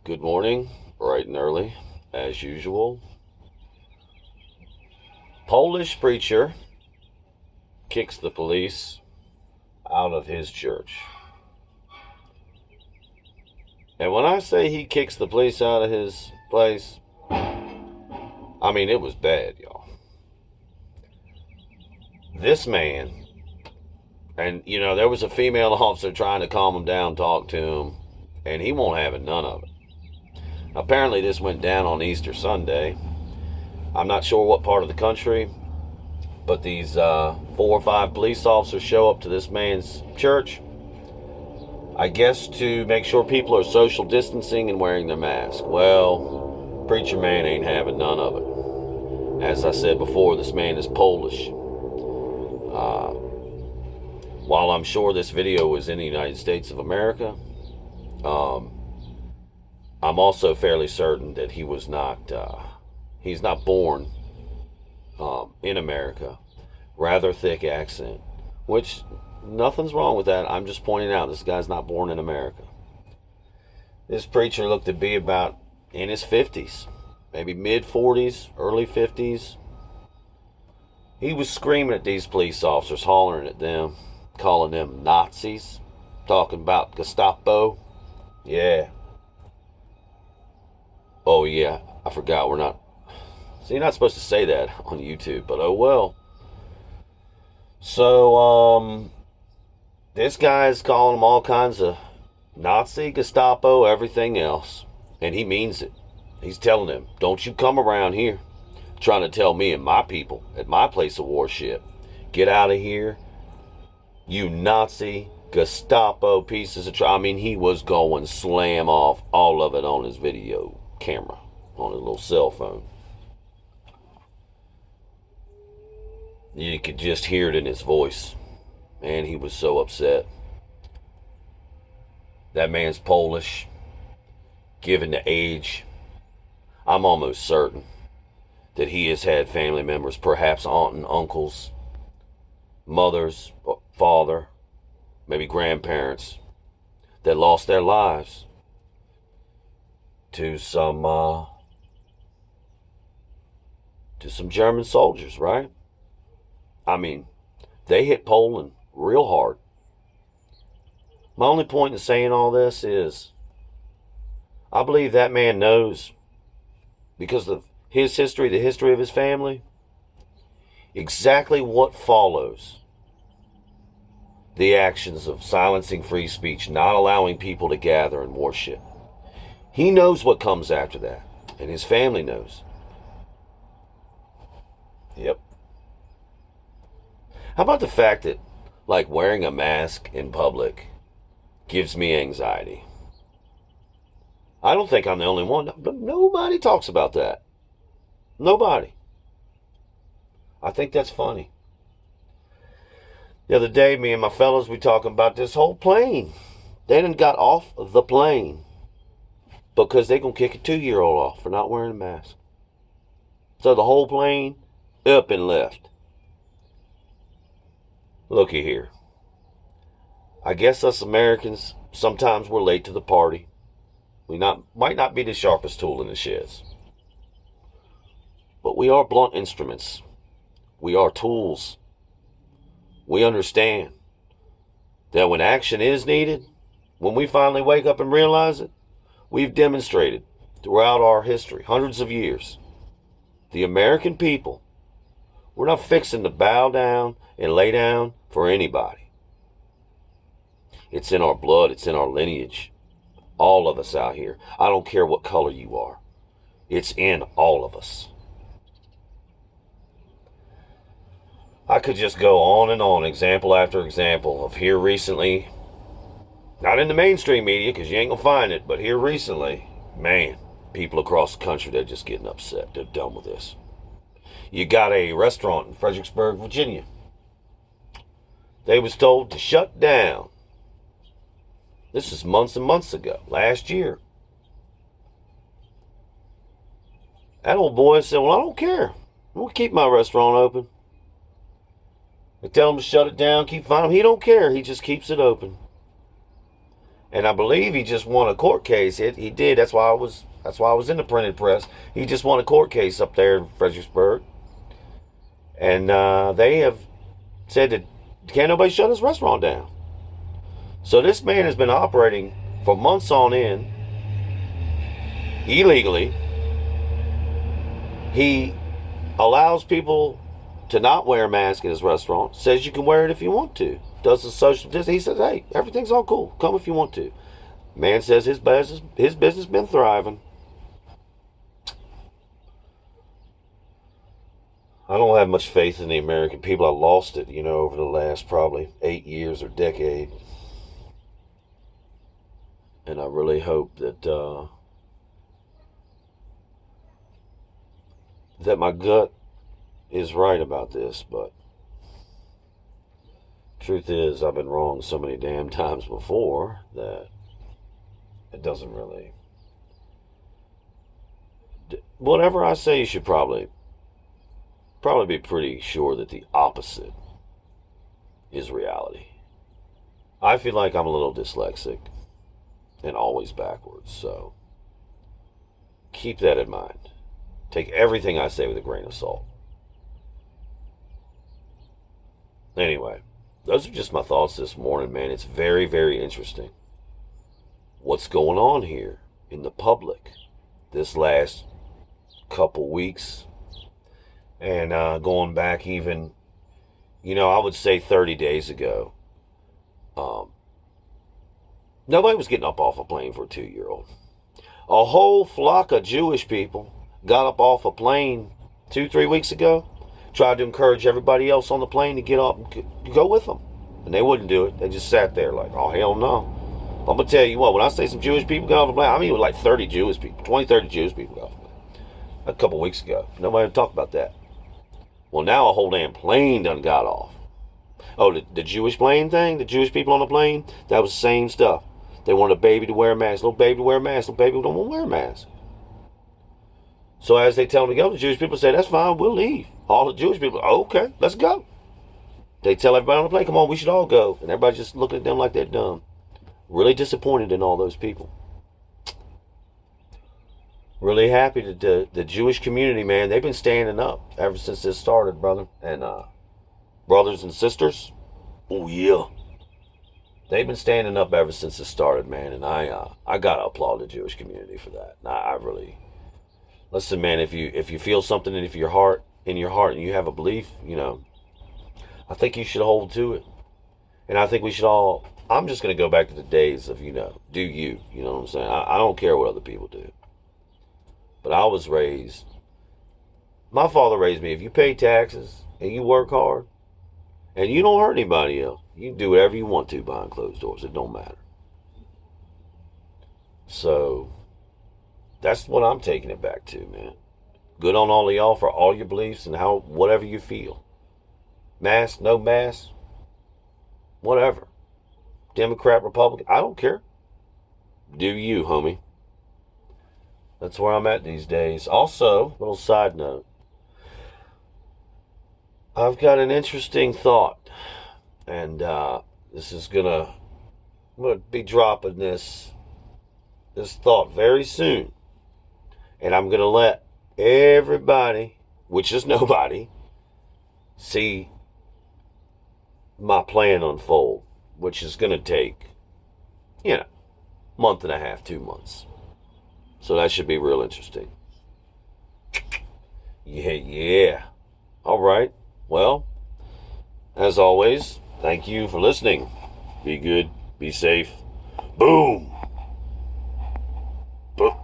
Good morning, bright and early, as usual. Polish preacher kicks the police out of his church. And when I say he kicks the police out of his place, I mean it was bad, y'all. This man, and there was a female officer trying to calm him down, talk to him, and he won't have it, none of it. Apparently, this went down on Easter Sunday. I'm not sure what part of the country, but these 4 or 5 police officers show up to this man's church, I guess to make sure people are social distancing and wearing their mask. Well, preacher man ain't having none of it. As I said before, this man is Polish. While I'm sure this video was in the United States of America, I'm also fairly certain that he's not born in America. Rather thick accent, which nothing's wrong with that. I'm just pointing out this guy's not born in America. This preacher looked to be about in his 50s, maybe mid 40s, early 50s. He was screaming at these police officers, hollering at them, calling them Nazis, talking about Gestapo. Yeah. Oh, yeah, I forgot. So you're not supposed to say that on YouTube, but oh well. So, this guy's calling them all kinds of Nazi, Gestapo, everything else. And he means it. He's telling them, don't you come around here trying to tell me and my people at my place of worship, get out of here, you Nazi, Gestapo pieces of I mean, he was going slam off all of it on his video camera, on his little cell phone. You could just hear it in his voice. Man, he was so upset. That man's Polish. Given the age, I'm almost certain that he has had family members, perhaps aunt and uncles, mothers, father, maybe grandparents, that lost their lives to some German soldiers, right? I mean, they hit Poland real hard. My only point in saying all this is I believe that man knows, because of his history, the history of his family, exactly what follows the actions of silencing free speech, not allowing people to gather and worship. He knows what comes after that, and his family knows. Yep. How about the fact that, like, wearing a mask in public gives me anxiety? I don't think I'm the only one, but nobody talks about that. Nobody. I think that's funny. The other day, me and my fellas, we talking about this whole plane. They done got off the plane because they gonna kick a 2-year-old off for not wearing a mask. So the whole plane up and left. Looky here. I guess us Americans, sometimes we're late to the party. We might not be the sharpest tool in the sheds. But we are blunt instruments. We are tools. We understand that when action is needed, when we finally wake up and realize it, we've demonstrated throughout our history, hundreds of years, the American people, we're not fixing to bow down and lay down for anybody. It's in our blood. It's in our lineage. All of us out here. I don't care what color you are. It's in all of us. I could just go on and on, example after example of here recently, not in the mainstream media because you ain't gonna find it, but here recently, man, people across the country, they're just getting upset. They're done with this. You got a restaurant in Fredericksburg, Virginia. They was told to shut down. This is months and months ago, last year. That old boy said, well, I don't care. I'm going to keep my restaurant open. They tell him to shut it down, keep finding him. He don't care. He just keeps it open. And I believe he just won a court case. He did. That's why I was in the printed press. He just won a court case up there in Fredericksburg. And they have said that can't nobody shut his restaurant down. So this man has been operating for months on end, illegally. He allows people to not wear a mask in his restaurant, says you can wear it if you want to. Does the social distance. He says, hey, everything's all cool. Come if you want to. Man says his business been thriving. I don't have much faith in the American people. I lost it, over the last probably 8 years or decade. And I really hope that that my gut is right about this, but truth is I've been wrong so many damn times before that it doesn't really. Whatever I say, you should probably be pretty sure that the opposite is reality. I feel like I'm a little dyslexic and always backwards, so keep that in mind. Take everything I say with a grain of salt. Anyway, those are just my thoughts this morning, man. It's very, very interesting what's going on here in the public this last couple weeks. And going back even, I would say 30 days ago, nobody was getting up off a plane for a 2-year-old. A whole flock of Jewish people got up off a plane 2-3 weeks ago, tried to encourage everybody else on the plane to get up and go with them. And they wouldn't do it. They just sat there like, oh, hell no. I'm going to tell you what, when I say some Jewish people got off the plane, I mean it was like 30 Jewish people, 20, 30 Jewish people got off the plane. A couple weeks ago. Nobody talked about that. Well, now a whole damn plane done got off. Oh, the Jewish plane thing? The Jewish people on the plane? That was the same stuff. They wanted a baby to wear a mask. Little baby to wear a mask. Little baby don't want to wear a mask. So as they tell them to go, the Jewish people say, that's fine, we'll leave. All the Jewish people, okay, let's go. They tell everybody on the plane, come on, we should all go. And everybody's just looking at them like they're dumb. Really disappointed in all those people. Really happy that the Jewish community, man, they've been standing up ever since this started, brother. And brothers and sisters, oh yeah. They've been standing up ever since it started, man. And I got to applaud the Jewish community for that. And I really, listen, man, if you feel something in your heart, and you have a belief, I think you should hold to it. And I think we should all, I'm just going to go back to the days of, do you know what I'm saying? I don't care what other people do. But I was raised, my father raised me, if you pay taxes and you work hard and you don't hurt anybody else, you can do whatever you want to behind closed doors. It don't matter. So that's what I'm taking it back to, man. Good on all of y'all for all your beliefs and whatever you feel. Mask, no mask, whatever. Democrat, Republican, I don't care. Do you, homie. That's where I'm at these days. Also, little side note. I've got an interesting thought. And this is I'm gonna be dropping this thought very soon. And I'm gonna let everybody, which is nobody, see my plan unfold, which is gonna take, month and a half, 2 months. So that should be real interesting. Yeah. All right. Well, as always, thank you for listening. Be good. Be safe. Boom. Boom.